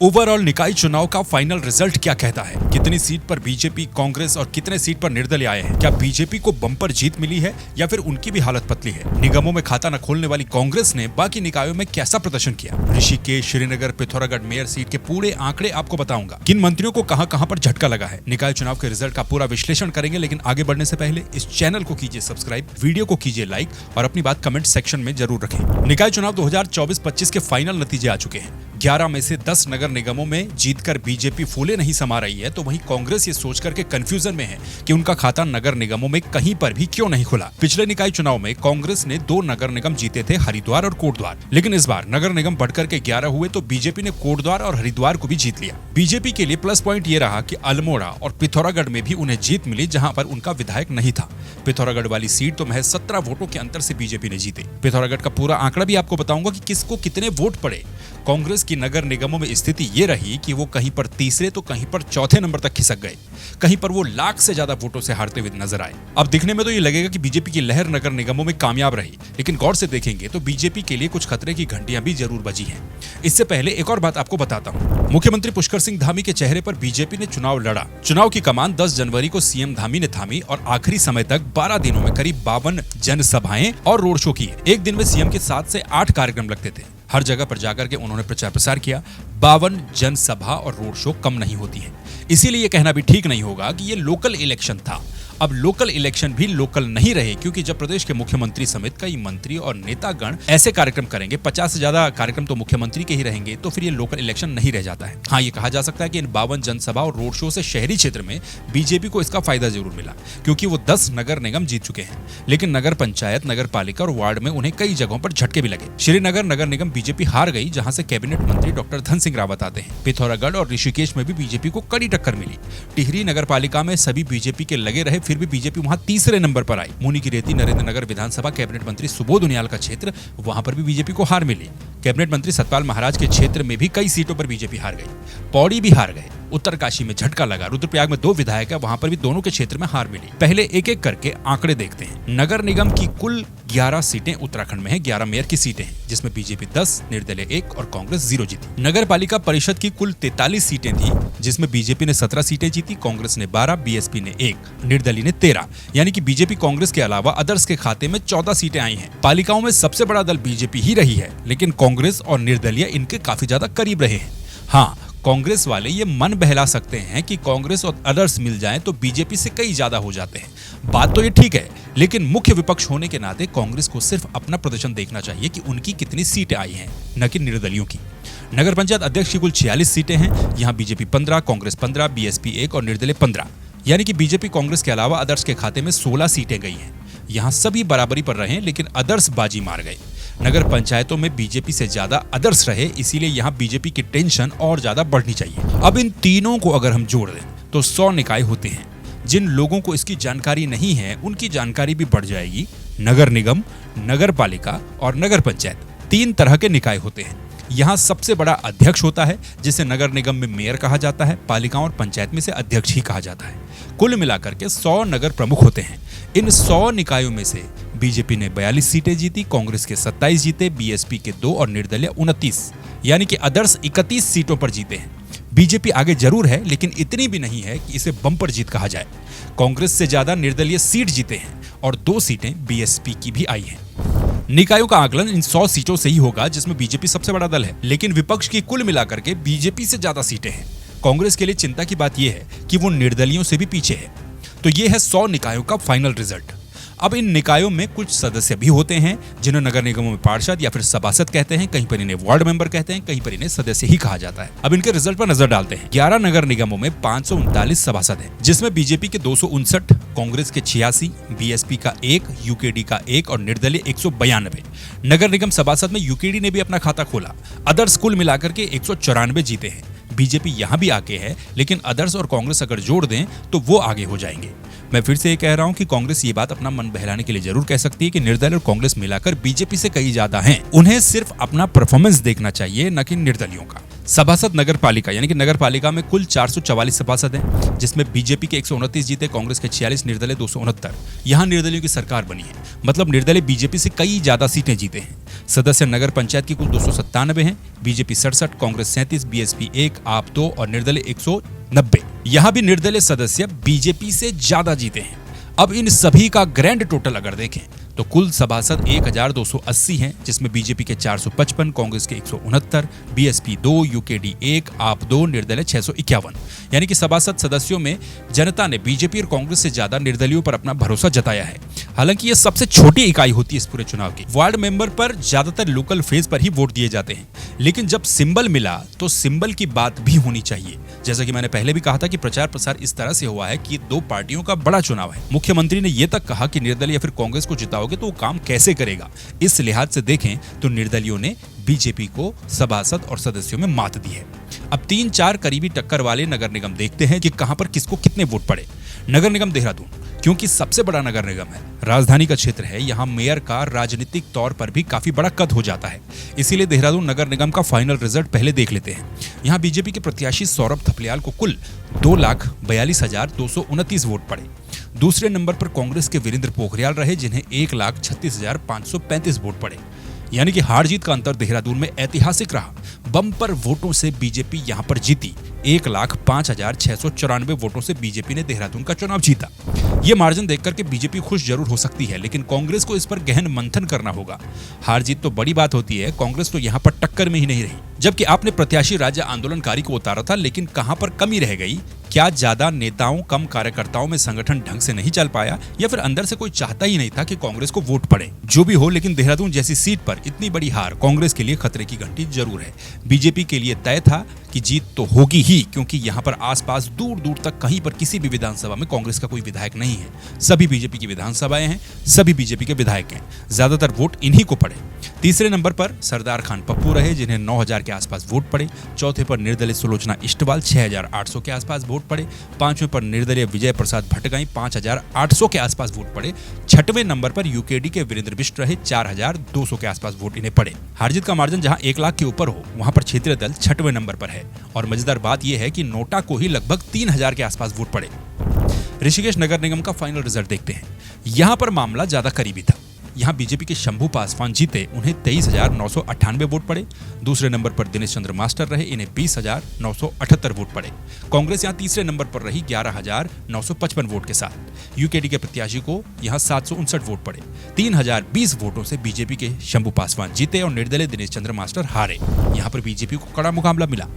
Overall निकाय चुनाव का फाइनल रिजल्ट क्या कहता है? कितनी सीट पर बीजेपी, कांग्रेस और कितने सीट पर निर्दलीय आए हैं? क्या बीजेपी को बम्पर जीत मिली है या फिर उनकी भी हालत पतली है? निगमों में खाता न खोलने वाली कांग्रेस ने बाकी निकायों में कैसा प्रदर्शन किया? ऋषिकेश, श्रीनगर, पिथौरागढ़ मेयर सीट के पूरे आंकड़े आपको बताऊंगा। किन मंत्रियों को कहां पर झटका लगा है? निकाय चुनाव के रिजल्ट का पूरा विश्लेषण करेंगे, लेकिन आगे बढ़ने से पहले इस चैनल को कीजिए सब्सक्राइब, वीडियो को कीजिए लाइक और अपनी बात कमेंट सेक्शन में जरूर रखें। निकाय चुनाव 2024-25 के फाइनल नतीजे आ चुके हैं। 11 में से 10 नगर निगमों में जीतकर बीजेपी फूले नहीं समा रही है, तो वहीं कांग्रेस ये सोचकर के कंफ्यूजन में है कि उनका खाता नगर निगमों में कहीं पर भी क्यों नहीं खुला। पिछले निकाय चुनाव में कांग्रेस ने 2 नगर निगम जीते थे, हरिद्वार और कोटद्वार, लेकिन इस बार नगर निगम बढ़कर के 11 हुए तो बीजेपी ने कोटद्वार और हरिद्वार को भी जीत लिया। बीजेपी के लिए प्लस पॉइंट ये रहा कि अल्मोड़ा और पिथौरागढ़ में भी उन्हें जीत मिली, जहां पर उनका विधायक नहीं था। पिथौरागढ़ वाली सीट तो महज 17 वोटों के अंतर से बीजेपी ने जीते। पिथौरागढ़ का पूरा आंकड़ा भी आपको बताऊंगा कि किसको कितने वोट पड़े। कांग्रेस की नगर निगमों में स्थिति ये रही कि वो कहीं पर तीसरे तो कहीं पर चौथे नंबर तक खिसक गए। कहीं पर वो लाख से ज्यादा वोटों से हारते हुए नजर आए। अब दिखने में तो ये लगेगा कि बीजेपी की लहर नगर निगमों में कामयाब रही, लेकिन गौर से देखेंगे तो बीजेपी के लिए कुछ खतरे की घंटियां भी जरूर बजी हैं। इससे पहले एक और बात आपको बताता हूं। मुख्यमंत्री पुष्कर सिंह धामी के चेहरे पर बीजेपी ने चुनाव लड़ा। चुनाव की कमान 10 जनवरी को सीएम धामी ने थामी और आखिरी समय तक 12 दिनों में करीब 52 जनसभाएं और रोड शो किए। एक दिन में सीएम के 7 से 8 कार्यक्रम लगते थे। हर जगह पर जाकर के उन्होंने प्रचार प्रसार किया। 52 जनसभा और रोड शो कम नहीं होती है, इसीलिए ये कहना भी ठीक नहीं होगा कि ये लोकल इलेक्शन था। अब लोकल इलेक्शन भी लोकल नहीं रहे, क्योंकि जब प्रदेश के मुख्यमंत्री समेत कई मंत्री और नेतागण ऐसे कार्यक्रम करेंगे, 50 से ज्यादा कार्यक्रम तो मुख्यमंत्री के ही रहेंगे, तो फिर ये लोकल इलेक्शन नहीं रह जाता है। हाँ, ये कहा जा सकता है कि इन 52 जनसभा और रोड शो से शहरी क्षेत्र में बीजेपी को इसका फायदा जरूर मिला, क्योंकि वो 10 नगर निगम जीत चुके हैं। लेकिन नगर पंचायत, नगर पालिका और वार्ड में उन्हें कई जगहों पर झटके भी लगे। श्रीनगर नगर निगम बीजेपी हार गई, जहां से कैबिनेट मंत्री डॉक्टर धन सिंह रावत आते हैं। पिथौरागढ़ और ऋषिकेश में भी बीजेपी को कड़ी टक्कर मिली। टिहरी नगर पालिका में सभी बीजेपी के लगे रहे, फिर भी बीजेपी वहां तीसरे नंबर पर आई। मुनि की रेती नरेंद्र नगर विधानसभा कैबिनेट मंत्री सुबोध उनियाल का क्षेत्र, वहां पर भी बीजेपी को हार मिली। कैबिनेट मंत्री सतपाल महाराज के क्षेत्र में भी कई सीटों पर बीजेपी हार गई। पौड़ी भी हार गए। उत्तरकाशी में झटका लगा। रुद्रप्रयाग में 2 विधायक है, वहां पर भी दोनों के क्षेत्र में हार मिली। पहले एक एक करके आंकड़े देखते हैं। नगर निगम की कुल 11 सीटें उत्तराखंड में है। 11 मेयर की सीटें हैं, जिसमें बीजेपी 10, निर्दलीय 1 और कांग्रेस 0 जीती। नगर पालिका परिषद की कुल 43 सीटें थी, जिसमें बीजेपी ने 17 सीटें जीती, कांग्रेस ने 12, बीएसपी ने 1, निर्दलीय ने 13। यानी कि बीजेपी कांग्रेस के अलावा अदर्स के खाते में 14 सीटें आई हैं। पालिकाओं में सबसे बड़ा दल बीजेपी ही रही है, लेकिन कांग्रेस और निर्दलीय इनके काफी ज्यादा करीब रहे हैं। हाँ, कांग्रेस वाले ये मन बहला सकते हैं कि कांग्रेस और अदर्स मिल जाएं तो बीजेपी से कई ज्यादा हो जाते हैं। बात तो ये ठीक है, लेकिन मुख्य विपक्ष होने के नाते कांग्रेस को सिर्फ अपना प्रदर्शन देखना चाहिए कि उनकी कितनी सीटें आई हैं, न कि निर्दलियों की। नगर पंचायत अध्यक्ष की कुल 46 सीटें हैं। यहाँ बीजेपी 15, कांग्रेस 15, बीएसपी 1 और निर्दलीय 15। यानी कि बीजेपी कांग्रेस के अलावा अदर्स के खाते में 16 सीटें गई हैं। यहाँ सभी बराबरी पर रहे, लेकिन अदर्स बाजी मार गए। नगर पंचायतों में बीजेपी से ज्यादा अदर्स रहे, इसीलिए यहाँ बीजेपी की टेंशन और ज्यादा बढ़नी चाहिए। अब इन तीनों को अगर हम जोड़ दें तो 100 निकाय होते हैं। जिन लोगों को इसकी जानकारी नहीं है, उनकी जानकारी भी बढ़ जाएगी। नगर निगम, नगर पालिका और नगर पंचायत 3 तरह के निकाय होते हैं। यहाँ सबसे बड़ा अध्यक्ष होता है, जिसे नगर निगम में मेयर कहा जाता है। पालिकाओं और पंचायत में से अध्यक्ष ही कहा जाता है। कुल मिलाकर के 100 नगर प्रमुख होते हैं। इन 100 निकायों में से बीजेपी ने 42 सीटें जीती, कांग्रेस के 27 जीते, बीएसपी के 2 और निर्दलीय 29, यानी कि अदर्स 31 सीटों पर जीते हैं। बीजेपी आगे जरूर है, लेकिन इतनी भी नहीं है कि इसे बम्पर जीत कहा जाए। कांग्रेस से ज्यादा निर्दलीय सीट जीते हैं और 2 सीटें बीएसपी की भी आई हैं। निकायों का आकलन इन 100 सीटों से ही होगा, जिसमें बीजेपी सबसे बड़ा दल है, लेकिन विपक्ष की कुल मिलाकर के बीजेपी से ज्यादा सीटें हैं। कांग्रेस के लिए चिंता की बात यह है कि वो निर्दलियों से भी पीछे है। तो ये है 100 निकायों का फाइनल रिजल्ट। अब इन निकायों में कुछ सदस्य भी होते हैं, जिन्हें नगर निगमों में पार्षद या फिर सभासद कहते हैं, कहीं पर इन्हें वार्ड मेंबर कहते हैं, कहीं पर इन्हें सदस्य ही कहा जाता है। अब इनके रिजल्ट पर नजर डालते हैं। 11 नगर निगमों में 539 सभासद हैं, जिसमें बीजेपी के 259, कांग्रेस के 86, बीएसपी का 1, यूकेडी का 1 और निर्दलीय 192। नगर निगम सभासद में यूकेडी ने भी अपना खाता खोला। अदर्स कुल मिलाकर के 194 जीते हैं। बीजेपी यहां भी आगे है, लेकिन अदर्स और कांग्रेस अगर जोड़ दें तो वो आगे हो जाएंगे। मैं फिर से ये कह रहा हूं कि कांग्रेस ये बात अपना मन बहलाने के लिए जरूर कह सकती है कि निर्दलीय और कांग्रेस मिलाकर बीजेपी से कई ज्यादा हैं। उन्हें सिर्फ अपना परफॉर्मेंस देखना चाहिए, न कि निर्दलियों का। सभासद नगर पालिका यानी कि नगर पालिका में कुल 444 सभासद हैं, जिसमें बीजेपी के 129 जीते, कांग्रेस के 46, निर्दलीय 269। यहाँ निर्दलियों की सरकार बनी है, मतलब निर्दलीय बीजेपी से कई ज्यादा सीटें जीते हैं। सदस्य नगर पंचायत की कुल 297 हैं। बीजेपी 67, कांग्रेस 37, बीएसपी 1, आप 2 और निर्दलीय 190। यहाँ भी निर्दलीय सदस्य बीजेपी से ज्यादा जीते हैं। अब इन सभी का ग्रैंड टोटल अगर देखें तो कुल सभासद 1280 हैं, जिसमें बीजेपी के 455, कांग्रेस के 169, बीएसपी 2, यूकेडी 1, आप 2, निर्दलीय 651। यानी कि सभासद सदस्यों में जनता ने बीजेपी और कांग्रेस से ज्यादा निर्दलीयों पर अपना भरोसा जताया है। हालांकि ये सबसे छोटी इकाई होती है इस पूरे चुनाव की। वार्ड मेंबर पर ज्यादातर लोकल फेज पर ही वोट दिए जाते हैं, लेकिन जब सिंबल मिला तो सिंबल की बात भी होनी चाहिए। जैसा कि मैंने पहले भी कहा था कि प्रचार प्रसार इस तरह से हुआ है कि दो पार्टियों का बड़ा चुनाव है। मुख्यमंत्री ने यह तक कहा कि निर्दलीय या फिर कांग्रेस को जिताओगे तो वो काम कैसे करेगा। इस लिहाज से देखें तो निर्दलियों ने बीजेपी को सभासद और सदस्यों में मात दी है। अब 3-4 करीबी टक्कर वाले नगर निगम देखते हैं कि कहां पर किसको कितने वोट पड़े। नगर निगम देहरादून, क्योंकि सबसे बड़ा नगर निगम है, राजधानी का क्षेत्र है, यहाँ मेयर का राजनीतिक तौर पर भी काफी बड़ा कद हो जाता है। इसीलिए देहरादून नगर निगम का फाइनल रिजल्ट पहले देख लेते हैं। यहाँ बीजेपी के प्रत्याशी सौरभ थपलियाल को कुल 2,42,229 वोट पड़े। दूसरे नंबर पर कांग्रेस के वीरेंद्र पोखरियाल रहे, जिन्हें 1,36,535 वोट पड़े। यानी कि हार जीत का अंतर देहरादून में ऐतिहासिक रहा। बम्पर वोटों से बीजेपी यहां पर जीती। 1,05,694 वोटों से बीजेपी ने देहरादून का चुनाव जीता। ये मार्जिन देखकर के बीजेपी खुश जरूर हो सकती है, लेकिन कांग्रेस को इस पर गहन मंथन करना होगा। हार जीत तो बड़ी बात होती है, कांग्रेस तो यहाँ पर टक्कर में ही नहीं रही। जबकि आपने प्रत्याशी राज्य आंदोलनकारी को उतारा था, लेकिन कहां पर कमी रह गई? क्या ज्यादा नेताओं कम कार्यकर्ताओं में संगठन ढंग से नहीं चल पाया, या फिर अंदर से कोई चाहता ही नहीं था कि कांग्रेस को वोट पड़े? जो भी हो, लेकिन देहरादून जैसी सीट पर इतनी बड़ी हार कांग्रेस के लिए खतरे की घंटी जरूर है। बीजेपी के लिए तय था कि जीत तो होगी ही, क्योंकि यहाँ पर आसपास दूर दूर तक कहीं पर किसी भी विधानसभा में कांग्रेस का कोई विधायक नहीं है। सभी बीजेपी की विधानसभाएं हैं, सभी बीजेपी के विधायक हैं। ज्यादातर वोट इन्हीं को पड़े। तीसरे नंबर पर सरदार खान पप्पू रहे, जिन्हें 9,000 के आसपास वोट पड़े। चौथे पर निर्दलीय सुलोचना इष्टवाल 6,800 के आसपास वोट पड़े। पांचवें पर निर्दलीय विजय प्रसाद भट्टगाई 5,800 के आसपास वोट पड़े। छठवें नंबर पर यूकेडी के वीरेंद्र बिष्ट रहे, 4,200 के आसपास वोट इन्हें पड़े। हारजीत का मार्जिन जहां 1 लाख के ऊपर हो, वहां पर क्षेत्रीय दल 6वें नंबर पर है। और मजेदार बात यह है कि नोटा को ही लगभग 3,000 के आसपास वोट पड़े। ऋषिकेश नगर निगम का फाइनल रिजल्ट देखते हैं। यहां पर मामला ज्यादा करीबी था। यहाँ बीजेपी के शंभू पासवान जीते, उन्हें 23,998 वोट पड़े। दूसरे नंबर पर दिनेश चंद्र मास्टर रहे, इन्हें 20,978 वोट पड़े। कांग्रेस यहाँ तीसरे नंबर पर रही 11,955 वोट के साथ। यूकेडी के प्रत्याशी को यहाँ 759 वोट पड़े। 3,020 वोटों से बीजेपी के शंभू पासवान जीते और निर्दलीय दिनेश चंद्र मास्टर हारे। यहाँ पर बीजेपी को कड़ा मुकाबला मिला।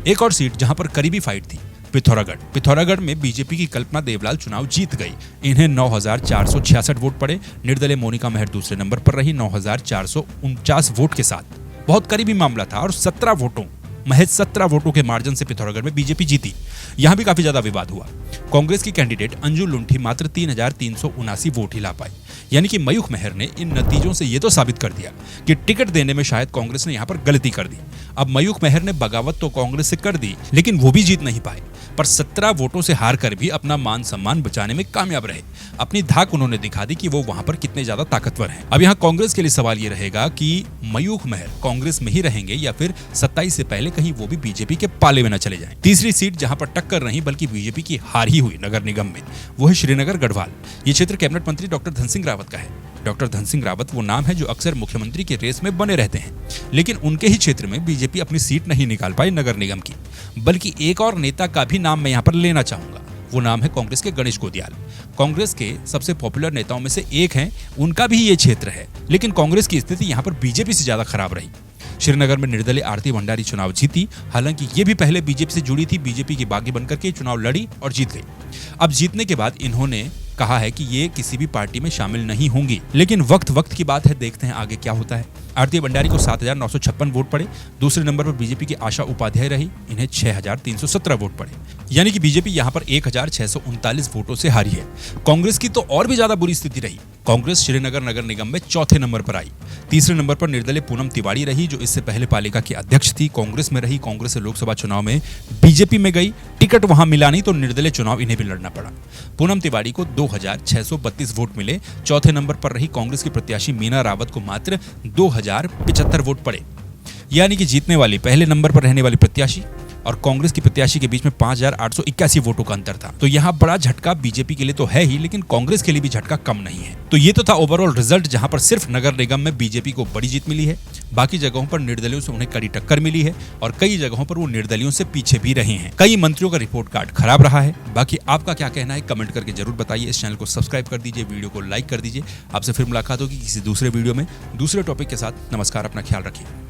एक और सीट जहाँ पर करीबी फाइट थी, पिथौरागढ़ में बीजेपी की कल्पना देवलाल चुनाव जीत गई। इन्हें 9,466 वोट पड़े। निर्दलीय मोनिका मेहर दूसरे नंबर पर रही 9,449 वोट के साथ। बहुत करीबी मामला था और 17 वोटों के मार्जिन से पिथौरागढ़ में बीजेपी जीती। यहां भी काफी ज्यादा विवाद हुआ। कांग्रेस की कैंडिडेट अंजू लुंठी मात्र 3,379 वोट ही ला पाई। यानी कि मयूख मेहर ने इन नतीजों से यह तो साबित कर दिया कि टिकट देने में शायद कांग्रेस ने यहां पर गलती कर दी। अब मयूख मेहर ने बगावत तो कांग्रेस से कर दी, लेकिन वो भी जीत नहीं पाए। पर 17 वोटों से हार कर भी अपना मान सम्मान बचाने में कामयाब रहे। अपनी धाक उन्होंने दिखा दी कि वो वहां पर कितने ज्यादा ताकतवर हैं। अब यहाँ कांग्रेस के लिए सवाल ये रहेगा कि मयूख मेहर कांग्रेस में ही रहेंगे या फिर 27 से पहले कहीं वो भी बीजेपी के पाले में न चले जाएं। तीसरी सीट जहां पर टक्कर नहीं बल्कि बीजेपी की हार ही हुई नगर निगम में, वो है श्रीनगर गढ़वाल। ये क्षेत्र कैबिनेट मंत्री डॉक्टर धन सिंह रावत का है। डॉक्टर धन सिंह रावत वो नाम है जो अक्सर मुख्यमंत्री के रेस में बने रहते हैं, लेकिन उनके ही क्षेत्र में बीजेपी अपनी सीट नहीं निकाल पाई नगर निगम की। बल्कि एक और नेता का भी नाम मैं यहाँ पर लेना चाहूंगा। वो नाम है कांग्रेस के गणेश गोदियाल। कांग्रेस के सबसे पॉपुलर नेताओं में से एक हैं, उनका भी ये क्षेत्र है, लेकिन कांग्रेस की स्थिति यहाँ पर बीजेपी से ज्यादा खराब रही। श्रीनगर में निर्दलीय आरती भंडारी चुनाव जीती। हालांकि ये भी पहले बीजेपी से जुड़ी थी, बीजेपी की बागी बनकर के चुनाव लड़ी और जीत गई। अब जीतने के बाद इन्होंने कहा है कि ये किसी भी पार्टी में शामिल नहीं होंगी, लेकिन वक्त की बात है, देखते हैं आगे क्या होता है। आरती भंडारी को 7,956 वोट पड़े। दूसरे नंबर पर बीजेपी की आशा उपाध्याय रही, इन्हें 6,317 वोट पड़े। यानी कि बीजेपी यहाँ पर 1,639 वोटों से हारी है। कांग्रेस की तो और भी ज्यादा बुरी स्थिति रही। कांग्रेस श्रीनगर नगर निगम में चौथे नंबर पर आई। तीसरे नंबर पर निर्दलीय पूनम तिवारी रही, जो इससे पहले पालिका की अध्यक्ष थी, कांग्रेस में रही। कांग्रेस से लोकसभा चुनाव में बीजेपी में गई, टिकट वहां मिला नहीं तो निर्दलीय चुनाव इन्हें भी लड़ना पड़ा। पूनम तिवारी को 2,632 वोट मिले। चौथे नंबर पर रही कांग्रेस की प्रत्याशी मीना रावत को मात्र 2,075 वोट पड़े। यानी कि जीतने वाली पहले नंबर पर रहने वाली प्रत्याशी और कांग्रेस की प्रत्याशी के बीच में 5,881 वोटों का अंतर था। तो यहाँ बड़ा झटका बीजेपी के लिए तो है ही, लेकिन कांग्रेस के लिए भी झटका कम नहीं है। तो ये तो था ओवरऑल रिजल्ट, जहां पर सिर्फ नगर निगम में बीजेपी को बड़ी जीत मिली है। बाकी जगहों पर निर्दलियों से उन्हें कड़ी टक्कर मिली है और कई जगहों पर वो निर्दलियों से पीछे भी रहे हैं। कई मंत्रियों का रिपोर्ट कार्ड खराब रहा है। बाकी आपका क्या कहना है कमेंट करके जरूर बताइए। इस चैनल को सब्सक्राइब कर दीजिए, वीडियो को लाइक कर दीजिए। आपसे फिर मुलाकात होगी किसी दूसरे वीडियो में दूसरे टॉपिक के साथ। नमस्कार, अपना ख्याल रखिए।